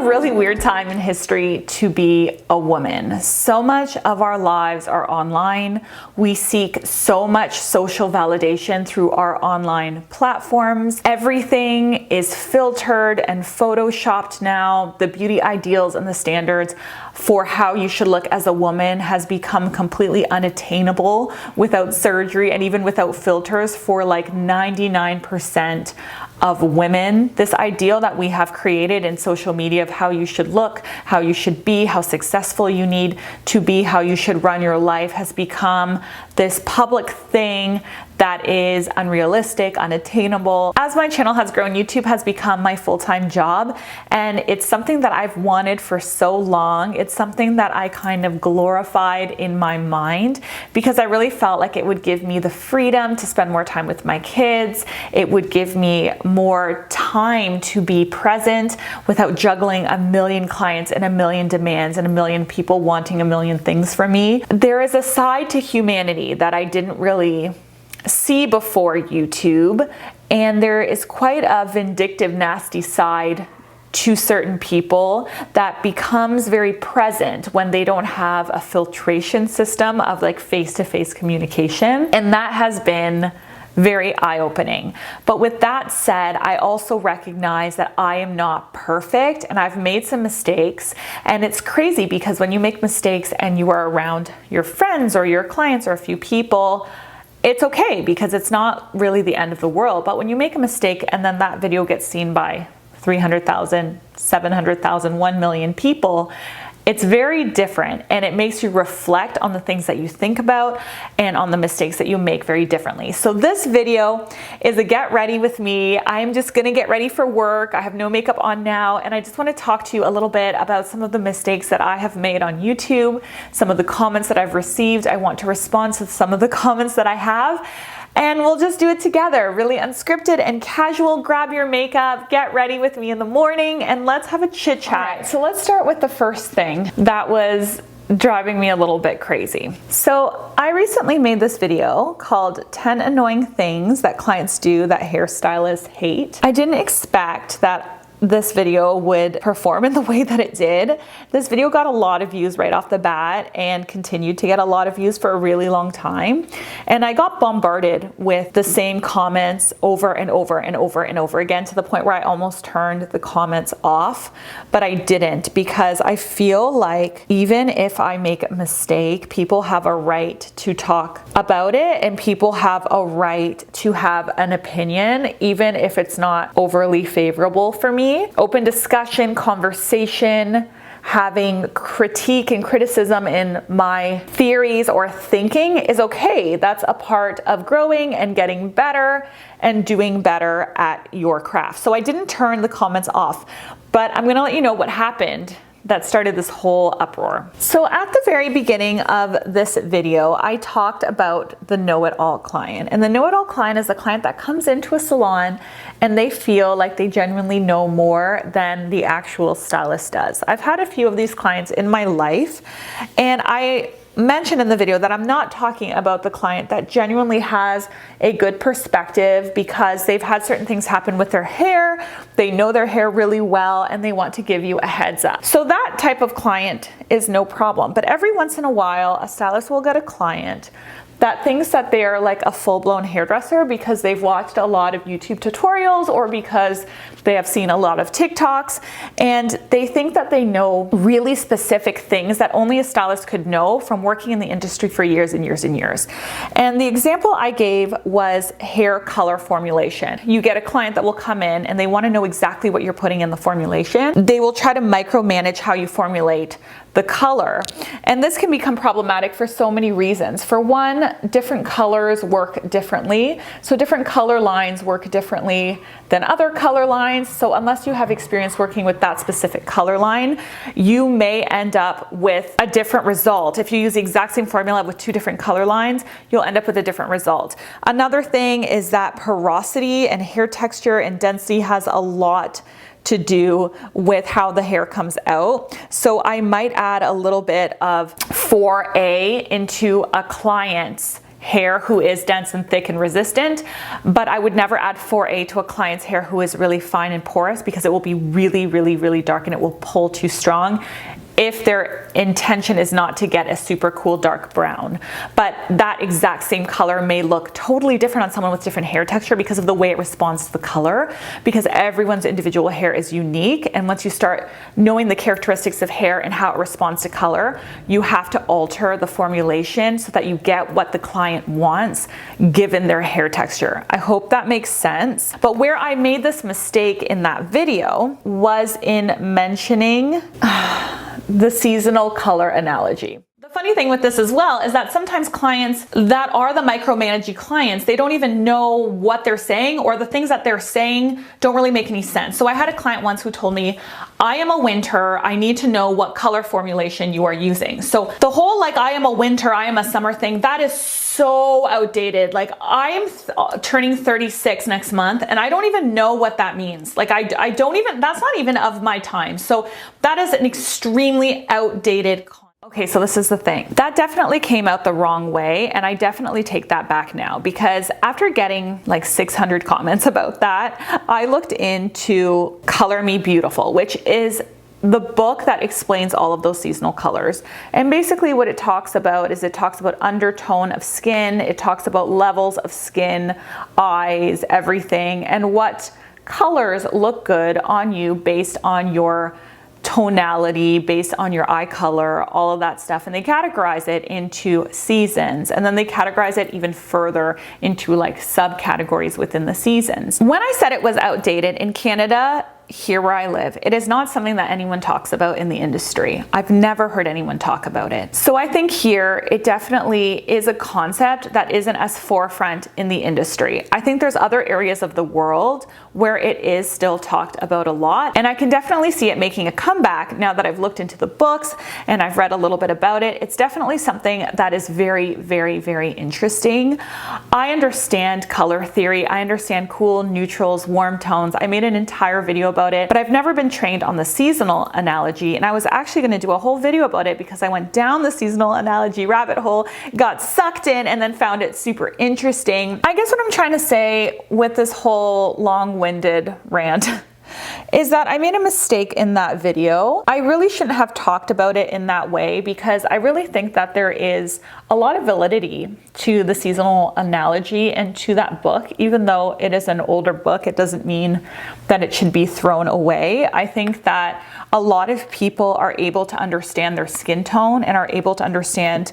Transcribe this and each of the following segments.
really weird time in history to be a woman. So much of our lives are online. We seek so much social validation through our online platforms. Everything is filtered and photoshopped now. The beauty ideals and the standards for how you should look as a woman has become completely unattainable without surgery and even without filters for like 99% of women. This ideal that we have created in social media of how you should look, how you should be, how successful you need to be, how you should run your life has become this public thing that is unrealistic, unattainable. As my channel has grown, YouTube has become my full-time job, and it's something that I've wanted for so long. It's something that I kind of glorified in my mind because I really felt like it would give me the freedom to spend more time with my kids. It would give me more time to be present without juggling a million clients and a million demands and a million people wanting a million things from me. There is a side to humanity that I didn't really see before YouTube, and there is quite a vindictive, nasty side to certain people that becomes very present when they don't have a filtration system of like face-to-face communication, and that has been very eye-opening. But with that said, I also recognize that I am not perfect and I've made some mistakes. And it's crazy because when you make mistakes and you are around your friends or your clients or a few people, it's okay because it's not really the end of the world. But when you make a mistake and then that video gets seen by 300,000, 700,000, 1 million people, it's very different, and it makes you reflect on the things that you think about and on the mistakes that you make very differently. So this video is a get ready with me. I'm just gonna get ready for work. I have no makeup on now, and I just wanna talk to you a little bit about some of the mistakes that I have made on YouTube, some of the comments that I've received. I want to respond to some of the comments that I have, and we'll just do it together, really unscripted and casual. Grab your makeup, get ready with me in the morning, and let's have a chit chat. All right, so let's start with the first thing that was driving me a little bit crazy. So I recently made this video called 10 Annoying Things That Clients Do That Hairstylists Hate. I didn't expect that this video would perform in the way that it did. This video got a lot of views right off the bat and continued to get a lot of views for a really long time. And I got bombarded with the same comments over and over and over and over again, to the point where I almost turned the comments off, but I didn't, because I feel like even if I make a mistake, people have a right to talk about it, and people have a right to have an opinion, even if it's not overly favorable for me. Open discussion, conversation, having critique and criticism in my theories or thinking is okay. That's a part of growing and getting better and doing better at your craft. So I didn't turn the comments off, but I'm gonna let you know what happened that started this whole uproar. So at the very beginning of this video, I talked about the know-it-all client. And the know-it-all client is a client that comes into a salon and they feel like they genuinely know more than the actual stylist does. I've had a few of these clients in my life, and I mentioned in the video that I'm not talking about the client that genuinely has a good perspective because they've had certain things happen with their hair, they know their hair really well, and they want to give you a heads up. So that type of client is no problem. But every once in a while, a stylist will get a client that thinks that they're like a full-blown hairdresser because they've watched a lot of YouTube tutorials or because they have seen a lot of TikToks, and they think that they know really specific things that only a stylist could know from working in the industry for years and years and years. And the example I gave was hair color formulation. You get a client that will come in and they want to know exactly what you're putting in the formulation. They will try to micromanage how you formulate the color. And this can become problematic for so many reasons. For one, different colors work differently. So different color lines work differently than other color lines. So unless you have experience working with that specific color line, you may end up with a different result. If you use the exact same formula with two different color lines, you'll end up with a different result. Another thing is that porosity and hair texture and density has a lot to do with how the hair comes out. So I might add a little bit of 4A into a client's hair who is dense and thick and resistant, but I would never add 4A to a client's hair who is really fine and porous, because it will be really, really, really dark and it will pull too strong if their intention is not to get a super cool dark brown. But that exact same color may look totally different on someone with different hair texture because of the way it responds to the color, because everyone's individual hair is unique. And once you start knowing the characteristics of hair and how it responds to color, you have to alter the formulation so that you get what the client wants given their hair texture. I hope that makes sense. But where I made this mistake in that video was in mentioning the seasonal color analogy. The funny thing with this as well is that sometimes clients that are the micromanaging clients, they don't even know what they're saying, or the things that they're saying don't really make any sense. So I had a client once who told me, I am a winter, I need to know what color formulation you are using. So the whole like I am a winter, I am a summer thing, that is so outdated. Like I am turning 36 next month and I don't even know what that means. Like I don't even, that's not even of my time. So that is an extremely outdated concept. Okay, so this is the thing. That definitely came out the wrong way, and I definitely take that back now, because after getting like 600 comments about that, I looked into Color Me Beautiful, which is the book that explains all of those seasonal colors. And basically what it talks about is it talks about undertone of skin, it talks about levels of skin, eyes, everything, and what colors look good on you based on your tonality, based on your eye color, all of that stuff. And they categorize it into seasons, and then they categorize it even further into like subcategories within the seasons. When I said it was outdated in Canada, here where I live, it is not something that anyone talks about in the industry. I've never heard anyone talk about it. So I think here it definitely is a concept that isn't as forefront in the industry. I think there's other areas of the world where it is still talked about a lot, and I can definitely see it making a comeback now that I've looked into the books and I've read a little bit about it. It's definitely something that is very, very, very interesting. I understand color theory. I understand cool, neutrals, warm tones. I made an entire video about it, but I've never been trained on the seasonal analogy, and I was actually going to do a whole video about it because I went down the seasonal analogy rabbit hole, got sucked in, and then found it super interesting. I guess what I'm trying to say with this whole long-winded rant is that I made a mistake in that video. I really shouldn't have talked about it in that way, because I really think that there is a lot of validity to the seasonal analogy and to that book. Even though it is an older book, it doesn't mean that it should be thrown away. I think that a lot of people are able to understand their skin tone and are able to understand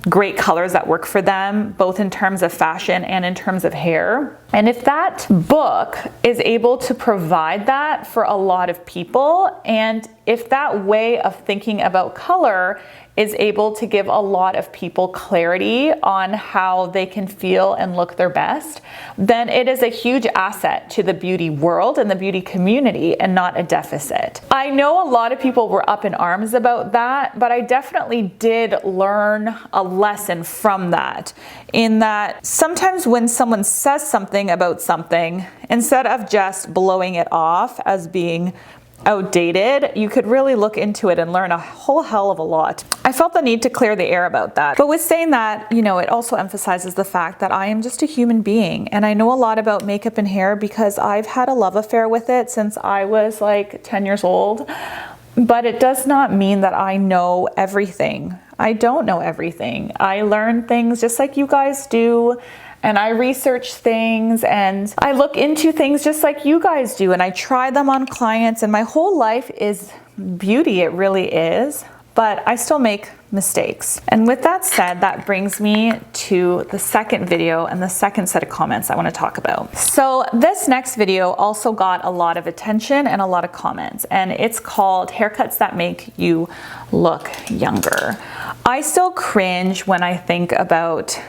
great colors that work for them, both in terms of fashion and in terms of hair. And if that book is able to provide that for a lot of people, and if that way of thinking about color is able to give a lot of people clarity on how they can feel and look their best, then it is a huge asset to the beauty world and the beauty community, and not a deficit. I know a lot of people were up in arms about that, but I definitely did learn a lesson from that, in that sometimes when someone says something about something, instead of just blowing it off as being outdated, you could really look into it and learn a whole hell of a lot. I felt the need to clear the air about that. But with saying that, you know, it also emphasizes the fact that I am just a human being, and I know a lot about makeup and hair because I've had a love affair with it since I was like 10 years old. But it does not mean that I know everything. I don't know everything. I learn things just like you guys do. And I research things and I look into things just like you guys do, and I try them on clients, and my whole life is beauty. It really is. But I still make mistakes. And with that said, that brings me to the second video and the second set of comments I want to talk about. So this next video also got a lot of attention and a lot of comments, and it's called Haircuts That Make You Look Younger. I still cringe when I think about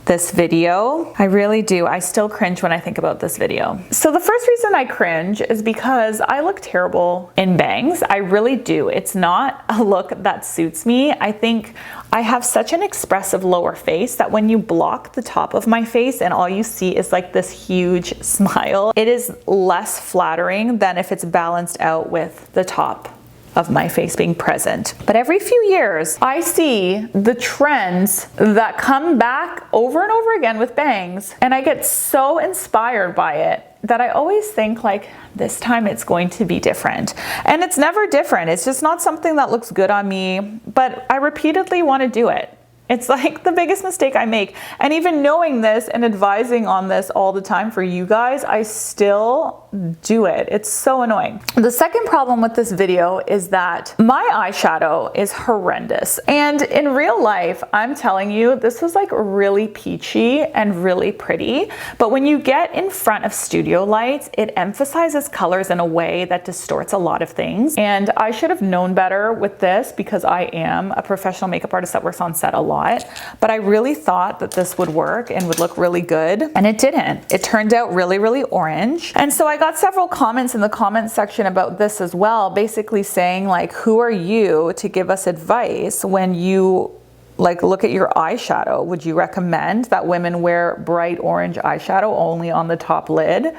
this video. I really do. I still cringe when I think about this video. So the first reason I cringe is because I look terrible in bangs. I really do. It's not a look that suits me. I think I have such an expressive lower face that when you block the top of my face and all you see is like this huge smile, it is less flattering than if it's balanced out with the top of my face being present. But every few years, I see the trends that come back over and over again with bangs, and I get so inspired by it that I always think like, this time it's going to be different. And it's never different. It's just not something that looks good on me, but I repeatedly want to do it. It's like the biggest mistake I make. And even knowing this and advising on this all the time for you guys, I still do it. It's so annoying. The second problem with this video is that my eyeshadow is horrendous. And in real life, I'm telling you, this was like really peachy and really pretty. But when you get in front of studio lights, it emphasizes colors in a way that distorts a lot of things. And I should have known better with this because I am a professional makeup artist that works on set a lot. But I really thought that this would work and would look really good, and it didn't. It turned out really, really orange. And so I got several comments in the comment section about this as well, basically saying like, who are you to give us advice when you like look at your eyeshadow? Would you recommend that women wear bright orange eyeshadow only on the top lid?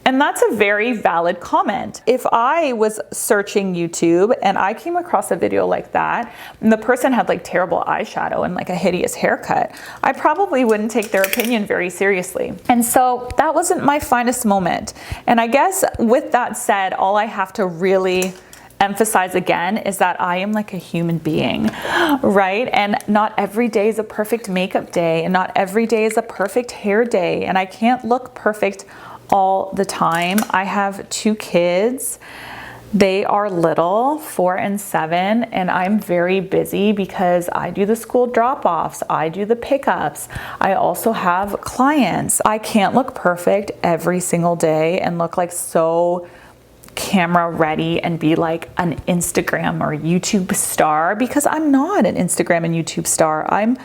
And that's a very valid comment. If I was searching YouTube and I came across a video like that, and the person had like terrible eyeshadow and like a hideous haircut, I probably wouldn't take their opinion very seriously. And so that wasn't my finest moment. And I guess with that said, all I have to really emphasize again is that I am like a human being, right? And not every day is a perfect makeup day, and not every day is a perfect hair day, and I can't look perfect all the time. I have 2 kids. They are little, 4 and 7, and I'm very busy because I do the school drop-offs, I do the pickups, I also have clients. I can't look perfect every single day and look like so camera ready and be like an Instagram or YouTube star, because I'm not an Instagram and YouTube star. I'm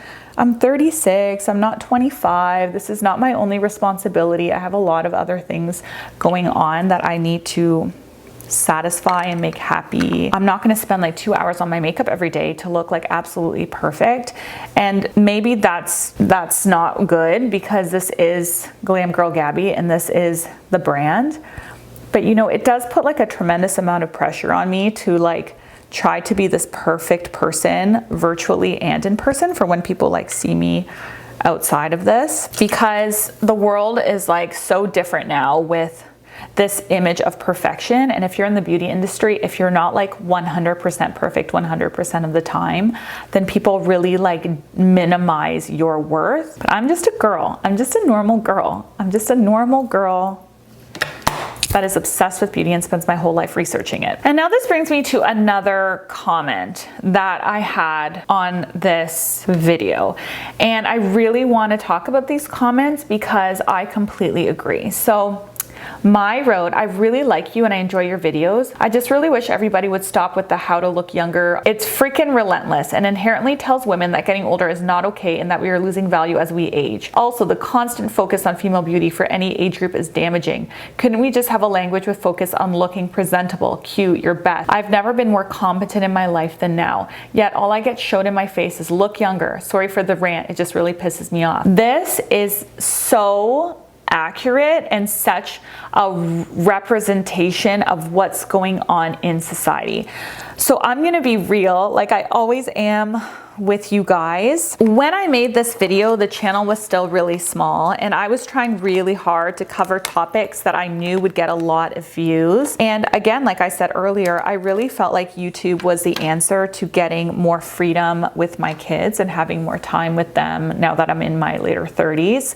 36, I'm not 25. This is not my only responsibility. I have a lot of other things going on that I need to satisfy and make happy. I'm not going to spend like 2 hours on my makeup every day to look like absolutely perfect. And maybe that's not good because this is Glam Girl Gabby and this is the brand. But you know, it does put like a tremendous amount of pressure on me to like try to be this perfect person virtually and in person for when people like see me outside of this, because the world is like so different now with this image of perfection. And if you're in the beauty industry, if you're not like 100% perfect 100% of the time, then people really like minimize your worth. But I'm just a girl. I'm just a normal girl. I'm just a normal girl that is obsessed with beauty and spends my whole life researching it. And now this brings me to another comment that I had on this video. And I really want to talk about these comments because I completely agree. So Mai wrote, I really like you and I enjoy your videos. I just really wish everybody would stop with the how to look younger. It's freaking relentless and inherently tells women that getting older is not okay and that we are losing value as we age. Also, the constant focus on female beauty for any age group is damaging. Couldn't we just have a language with focus on looking presentable, cute, your best? I've never been more competent in my life than now. Yet all I get shown in my face is look younger. Sorry for the rant. It just really pisses me off. This is so accurate and such a representation of what's going on in society. So I'm going to be real, like I always am with you guys. When I made this video, the channel was still really small and I was trying really hard to cover topics that I knew would get a lot of views. And again, like I said earlier, I really felt like YouTube was the answer to getting more freedom with my kids and having more time with them now that I'm in my later 30s.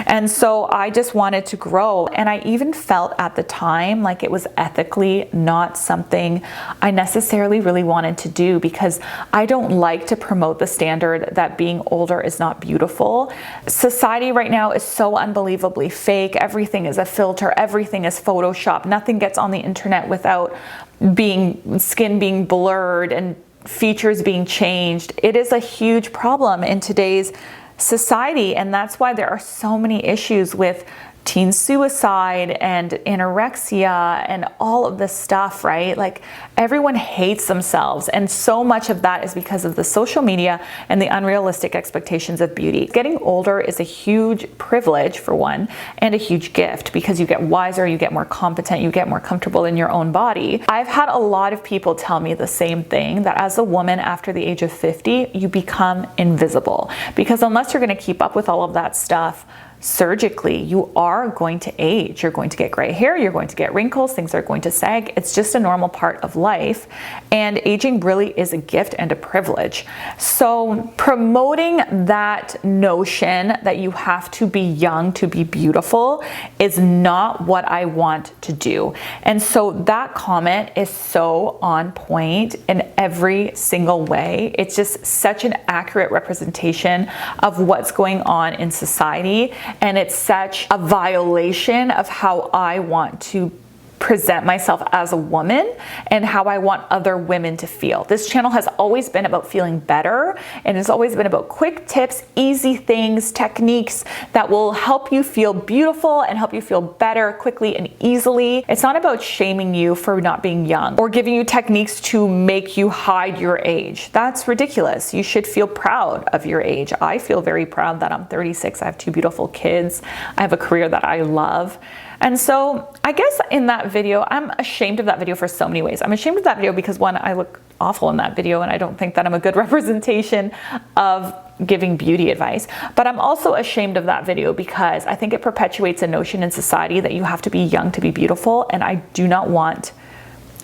And so I just wanted to grow. And I even felt at the time like it was ethically not something I necessarily really wanted to do, because I don't like to promote the standard that being older is not beautiful. Society right now is so unbelievably fake. Everything is a filter, everything is Photoshop. Nothing gets on the internet without skin being blurred and features being changed. It is a huge problem in today's society, and that's why there are so many issues with teen suicide and anorexia and all of this stuff, right? Like everyone hates themselves. And so much of that is because of the social media and the unrealistic expectations of beauty. Getting older is a huge privilege for one, and a huge gift because you get wiser, you get more competent, you get more comfortable in your own body. I've had a lot of people tell me the same thing, that as a woman after the age of 50, you become invisible because unless you're going to keep up with all of that stuff surgically, you are going to age. You're going to get gray hair, you're going to get wrinkles, things are going to sag. It's just a normal part of life. And aging really is a gift and a privilege. So promoting that notion that you have to be young to be beautiful is not what I want to do. And so that comment is so on point in every single way. It's just such an accurate representation of what's going on in society. And it's such a violation of how I want to present myself as a woman and how I want other women to feel. This channel has always been about feeling better, and it's always been about quick tips, easy things, techniques that will help you feel beautiful and help you feel better quickly and easily. It's not about shaming you for not being young or giving you techniques to make you hide your age. That's ridiculous. You should feel proud of your age. I feel very proud that I'm 36. I have 2 beautiful kids. I have a career that I love. And so I guess in that video, I'm ashamed of that video for so many ways. I'm ashamed of that video because one, I look awful in that video and I don't think that I'm a good representation of giving beauty advice. But I'm also ashamed of that video because I think it perpetuates a notion in society that you have to be young to be beautiful. And I do not want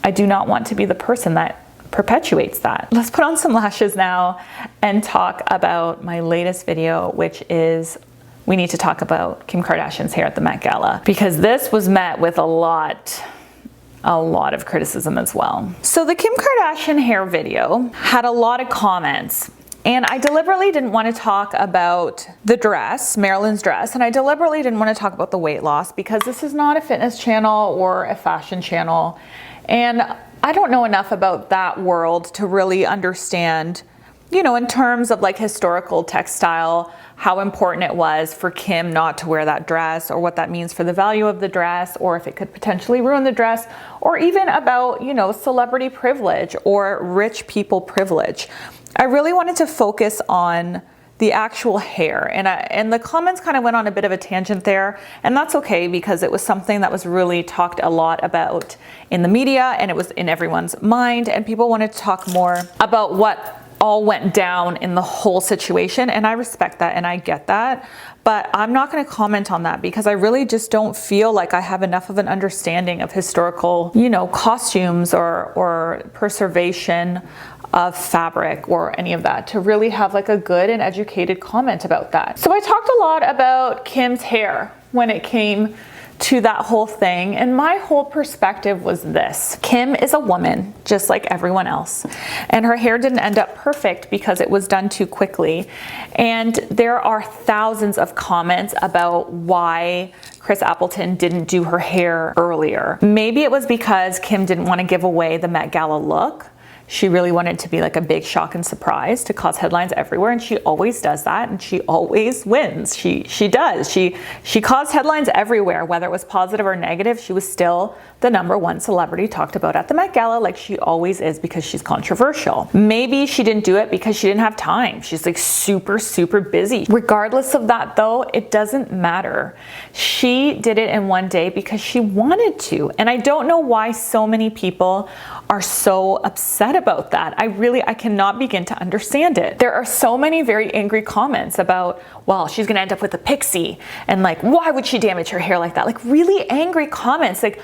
to be the person that perpetuates that. Let's put on some lashes now and talk about my latest video, which is we need to talk about Kim Kardashian's hair at the Met Gala, because this was met with a lot of criticism as well. So the Kim Kardashian hair video had a lot of comments, and I deliberately didn't want to talk about the dress, Marilyn's dress, and I deliberately didn't want to talk about the weight loss because this is not a fitness channel or a fashion channel. And I don't know enough about that world to really understand, you know, in terms of like historical textile, how important it was for Kim not to wear that dress, or what that means for the value of the dress, or if it could potentially ruin the dress, or even about, you know, celebrity privilege or rich people privilege. I really wanted to focus on the actual hair, and the comments kind of went on a bit of a tangent there, and that's okay because it was something that was really talked a lot about in the media, and it was in everyone's mind, and people wanted to talk more about what all went down in the whole situation, and I respect that and I get that, but I'm not going to comment on that because I really just don't feel like I have enough of an understanding of historical, you know, costumes or preservation of fabric or any of that to really have like a good and educated comment about that. So I talked a lot about Kim's hair when it came to that whole thing, and my whole perspective was this: Kim is a woman just like everyone else, and her hair didn't end up perfect because it was done too quickly. And there are thousands of comments about why Chris Appleton didn't do her hair earlier. Maybe it was because Kim didn't want to give away the Met Gala look. She really wanted it to be like a big shock and surprise to cause headlines everywhere, and she always does that, and she always wins. She does. She caused headlines everywhere, whether it was positive or negative. She was still the #1 celebrity talked about at the Met Gala, like she always is, because she's controversial. Maybe she didn't do it because she didn't have time. She's like super busy. Regardless of that though, it doesn't matter. She did it in one day because she wanted to, and I don't know why so many people are so upset about that. I cannot begin to understand it. There are so many very angry comments about, well, she's gonna end up with a pixie, and like, why would she damage her hair like that? Like really angry comments, like,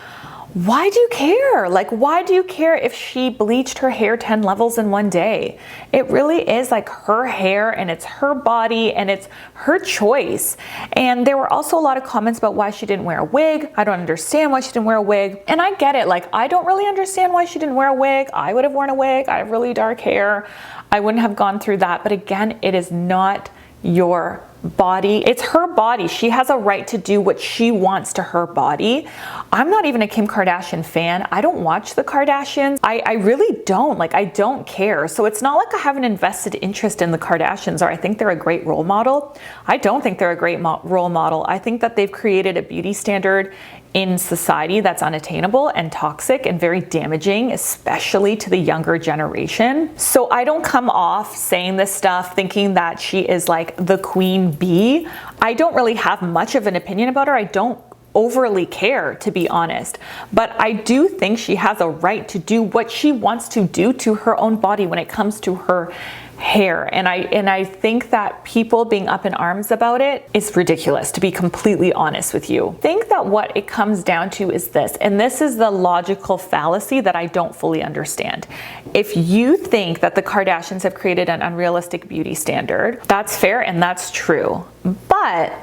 why do you care? Like, why do you care if she bleached her hair 10 levels in one day? It really is like her hair, and it's her body, and it's her choice. And there were also a lot of comments about why she didn't wear a wig. I don't understand why she didn't wear a wig. And I get it. Like, I don't really understand why she didn't wear a wig. I would have worn a wig. I have really dark hair. I wouldn't have gone through that. But again, it is not your body. It's her body. She has a right to do what she wants to her body. I'm not even a Kim Kardashian fan. I don't watch the Kardashians. I really don't. Like, I don't care. So it's not like I have an invested interest in the Kardashians or I think they're a great role model. I don't think they're a great role model. I think that they've created a beauty standard in society that's unattainable and toxic and very damaging, especially to the younger generation. So I don't come off saying this stuff thinking that she is like the queen bee. I don't really have much of an opinion about her. I don't overly care, to be honest. But I do think she has a right to do what she wants to do to her own body when it comes to her hair. And I think that people being up in arms about it is ridiculous, to be completely honest with you. I think that what it comes down to is this, and this is the logical fallacy that I don't fully understand. If you think that the Kardashians have created an unrealistic beauty standard, that's fair and that's true. But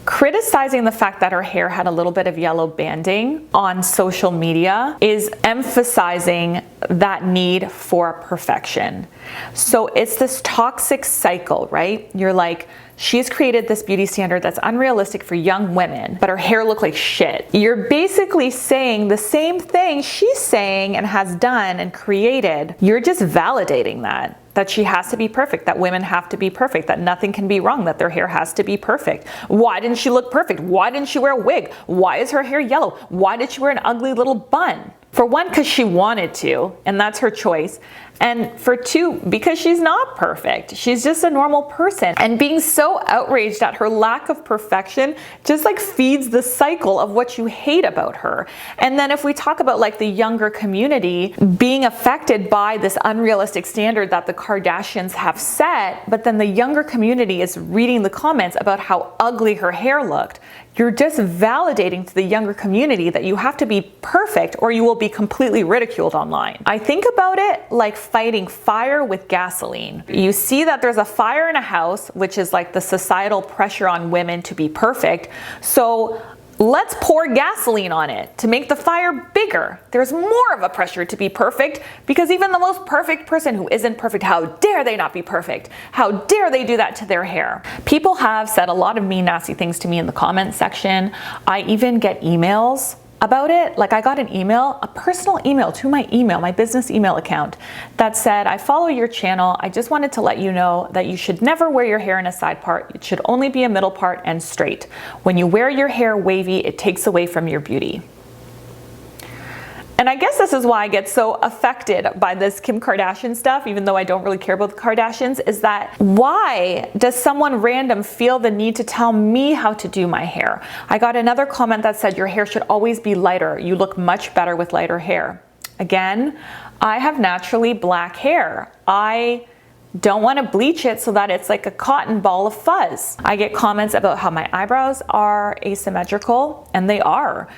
criticizing the fact that her hair had a little bit of yellow banding on social media is emphasizing that need for perfection. So it's this toxic cycle, right? You're like, she's created this beauty standard that's unrealistic for young women, but her hair looked like shit. You're basically saying the same thing she's saying and has done and created. You're just validating that she has to be perfect, that women have to be perfect, that nothing can be wrong, that their hair has to be perfect. Why didn't she look perfect? Why didn't she wear a wig? Why is her hair yellow? Why did she wear an ugly little bun? For one, because she wanted to, and that's her choice. And for two, because she's not perfect. She's just a normal person. And being so outraged at her lack of perfection just like feeds the cycle of what you hate about her. And then if we talk about like the younger community being affected by this unrealistic standard that the Kardashians have set, but then the younger community is reading the comments about how ugly her hair looked, you're just validating to the younger community that you have to be perfect or you will be completely ridiculed online. I think about it like fighting fire with gasoline. You see that there's a fire in a house, which is like the societal pressure on women to be perfect. So let's pour gasoline on it to make the fire bigger. There's more of a pressure to be perfect because even the most perfect person who isn't perfect, how dare they not be perfect? How dare they do that to their hair? People have said a lot of mean, nasty things to me in the comments section. I even get emails about it. Like I got an email, a personal email to my email, my business email account that said, I follow your channel. I just wanted to let you know that you should never wear your hair in a side part. It should only be a middle part and straight. When you wear your hair wavy, it takes away from your beauty. And I guess this is why I get so affected by this Kim Kardashian stuff, even though I don't really care about the Kardashians, is that why does someone random feel the need to tell me how to do my hair? I got another comment that said, your hair should always be lighter. You look much better with lighter hair. Again, I have naturally black hair. I don't want to bleach it so that it's like a cotton ball of fuzz. I get comments about how my eyebrows are asymmetrical, and they are.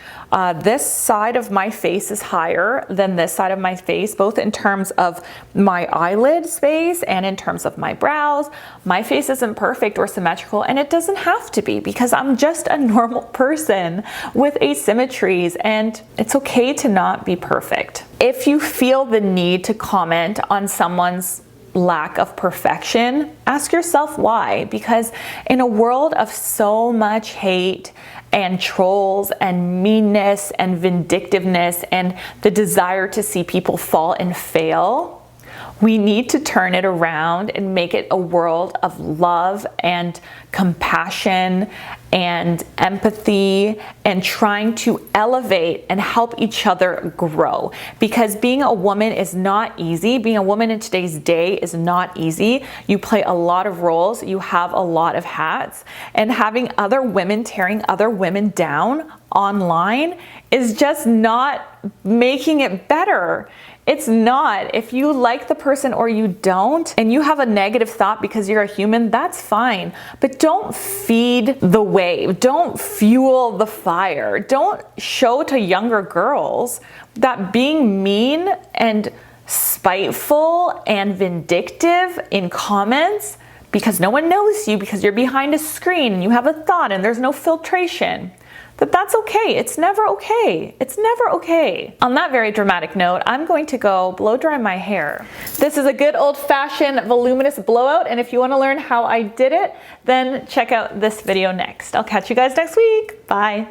This side of my face is higher than this side of my face, both in terms of my eyelid space and in terms of my brows. My face isn't perfect or symmetrical, and it doesn't have to be because I'm just a normal person with asymmetries, and it's okay to not be perfect. If you feel the need to comment on someone's lack of perfection, ask yourself why. Because in a world of so much hate and trolls and meanness and vindictiveness and the desire to see people fall and fail, we need to turn it around and make it a world of love and compassion and empathy and trying to elevate and help each other grow. Because being a woman is not easy. Being a woman in today's day is not easy. You play a lot of roles. You have a lot of hats. And having other women tearing other women down online is just not making it better. It's not. If you like the person or you don't, and you have a negative thought because you're a human, that's fine. But don't feed the wave. Don't fuel the fire. Don't show to younger girls that being mean and spiteful and vindictive in comments because no one knows you, because you're behind a screen and you have a thought and there's no filtration, that that's okay. It's never okay. It's never okay. On that very dramatic note, I'm going to go blow dry my hair. This is a good old-fashioned voluminous blowout, and if you want to learn how I did it, then check out this video next. I'll catch you guys next week. Bye.